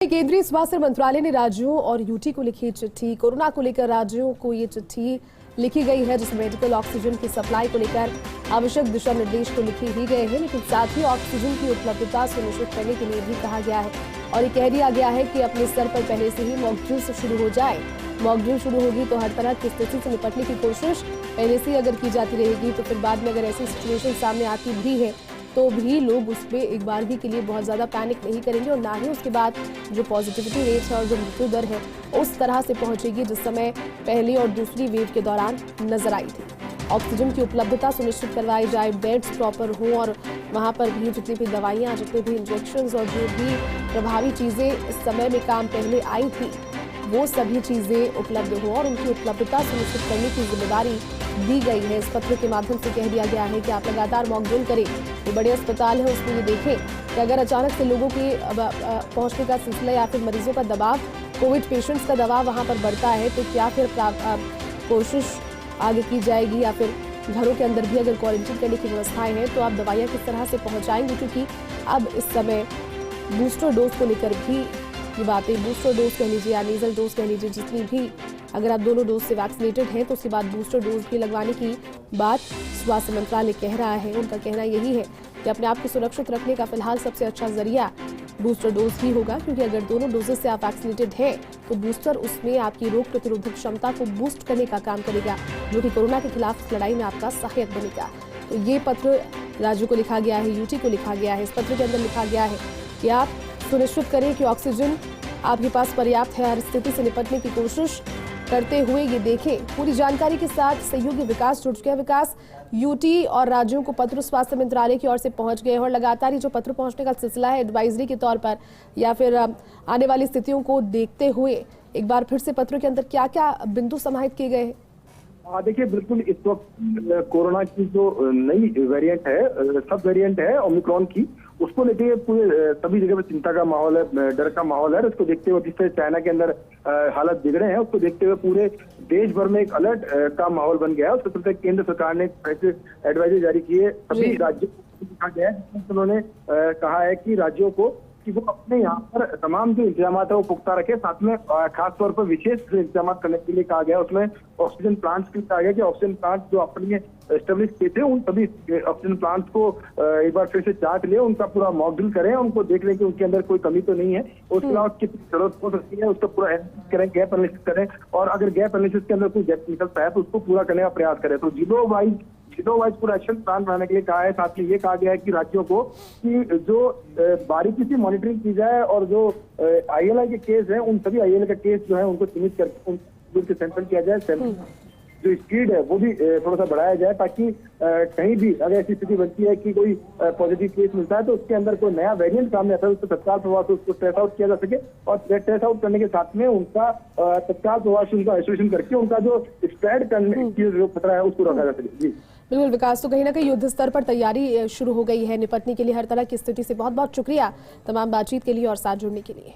केंद्रीय स्वास्थ्य मंत्रालय ने राज्यों और यूटी को लिखी चिट्ठी। कोरोना को लेकर राज्यों को ये चिट्ठी लिखी गई है, जिसमें मेडिकल ऑक्सीजन की सप्लाई को लेकर आवश्यक दिशा निर्देश तो लिखे ही गए हैं, लेकिन साथ ही ऑक्सीजन की उपलब्धता सुनिश्चित करने के लिए भी कहा गया है और ये कह दिया गया है कि अपने स्तर पर पहले से ही मॉक ड्रिल शुरू हो जाए। मॉक ड्रिल शुरू होगी तो हर तरह की स्थिति से निपटने की कोशिश पहले से अगर की जाती रहेगी तो फिर बाद में अगर ऐसी सिचुएशन सामने आती भी है तो भी लोग उस पर एक बार भी के लिए बहुत ज़्यादा पैनिक नहीं करेंगे और ना ही उसके बाद जो पॉजिटिविटी रेट है और जो मृत्यु दर है उस तरह से पहुंचेगी जिस समय पहली और दूसरी वेव के दौरान नजर आई थी। ऑक्सीजन की उपलब्धता सुनिश्चित करवाई जाए, बेड्स प्रॉपर हों और वहां पर भी जितनी भी दवाइयाँ, जितने भी इंजेक्शंस और जो भी प्रभावी चीज़ें इस समय में काम पहले आई थी वो सभी चीज़ें उपलब्ध हों और उनकी उपलब्धता सुनिश्चित करने की जिम्मेदारी दी गई है। इस पत्र के माध्यम से कह दिया गया है कि आप लगातार मॉक ड्रिल करें। जो बड़े अस्पताल है उसमें ये देखें कि अगर अचानक से लोगों के पहुंचने का सिलसिला या फिर मरीजों का दबाव, कोविड पेशेंट्स का दबाव वहां पर बढ़ता है तो क्या फिर कोशिश आगे की जाएगी या फिर घरों के अंदर भी अगर क्वारंटीन करने की व्यवस्थाएं हैं तो आप दवाइयाँ किस तरह से पहुँचाएंगे, क्योंकि अब इस समय बूस्टर डोज को लेकर भी ये बातें, बूस्टर डोज कह लीजिए या नेजल डोज कह लीजिए, जितनी भी अगर आप दोनों डोज से वैक्सीनेटेड हैं तो उसके बाद बूस्टर डोज भी लगवाने की बात स्वास्थ्य मंत्रालय कह रहा है। उनका कहना यही है कि अपने आप को सुरक्षित रखने का फिलहाल सबसे अच्छा जरिया बूस्टर डोज ही होगा, क्योंकि अगर दोनों डोजेस से आप वैक्सीनेटेड हैं तो बूस्टर उसमें आपकी रोग प्रतिरोधक क्षमता को बूस्ट करने का काम करेगा, जो कि कोरोना के खिलाफ लड़ाई में आपका सहायक बनेगा। तो ये पत्र राज्यों को लिखा गया है, यूटी को लिखा गया है। इस पत्र के अंदर लिखा गया है कि आप सुनिश्चित करें कि ऑक्सीजन आपके पास पर्याप्त है, हर स्थिति से निपटने की कोशिश करते हुए ये देखें। पूरी जानकारी के साथ सहयोगी विकास जुड़ चुके हैं। विकास, यूटी और राज्यों को पत्र स्वास्थ्य मंत्रालय की ओर से पहुंच गए हैं और लगातार ये जो पत्र पहुंचने का सिलसिला है एडवाइजरी के तौर पर या फिर आने वाली स्थितियों को देखते हुए एक बार फिर से पत्र के अंदर क्या क्या बिंदु समाहित किए गए हैं? देखिए, बिल्कुल इस वक्त कोरोना की जो नई वेरिएंट है, सब वेरिएंट है ओमिक्रॉन की, उसको लेके पूरे सभी जगह पे चिंता का माहौल है, डर का माहौल है। उसको देखते हुए जिस तरह चाइना के अंदर हालत बिगड़े हैं उसको देखते हुए पूरे देश भर में एक अलर्ट का माहौल बन गया है। उसके चलते केंद्र सरकार ने ऐसे एडवाइजरी जारी की है सभी राज्यों को, लिखा गया है जिसमें उन्होंने कहा है कि राज्यों को कि वो अपने यहाँ पर तमाम जो इंतजाम है वो पुख्ता रखे, साथ में खास तौर पर विशेष इंतजाम करने के लिए कहा गया। उसमें ऑक्सीजन प्लांट्स के लिए कहा गया कि ऑक्सीजन प्लांट जो अपने एस्टेब्लिश किए थे उन सभी ऑक्सीजन प्लांट्स को एक बार फिर से जांच ले, उनका पूरा मॉक ड्रिल करें, उनको देख लें कि उनके अंदर कोई कमी तो नहीं है, उसके अलावा कितनी जरूरत हो सकती है उसका पूरा एनालिसिस करें, गैप एनालिसिस करें और अगर गैप एनालिसिस के अंदर कोई गैप निकलता है तो उसको पूरा करने का प्रयास करें। तो जिलों वाइज पूरा एक्शन प्लान बनाने के लिए कहा है। साथ ही ये कहा गया है कि राज्यों को कि जो बारीकी से मॉनिटरिंग की जाए और जो आईएलआई के केस हैं उन सभी आईएलआई का केस जो है उनको चिन्हित करके उनके सैंपल किया जाए, सैंपल जो स्पीड है वो भी थोड़ा सा बढ़ाया जाए, ताकि कहीं भी अगर ऐसी स्थिति बनती है कि कोई पॉजिटिव केस मिलता है तो उसके अंदर कोई नया वेरिएंट सामने आता है उसको तत्काल प्रभाव से उसको टेस्ट आउट किया जा सके और टेस्ट आउट करने के साथ में उनका तत्काल प्रभाव से उनका आइसोलेशन करके उनका जो स्प्रेड करने की जो खतरा है उसको रखा जा सके। जी बिल्कुल विकास, तो कहीं ना कहीं युद्ध स्तर पर तैयारी शुरू हो गई है निपटने के लिए हर तरह की स्थिति से। बहुत बहुत शुक्रिया तमाम बातचीत के लिए और साथ जुड़ने के लिए।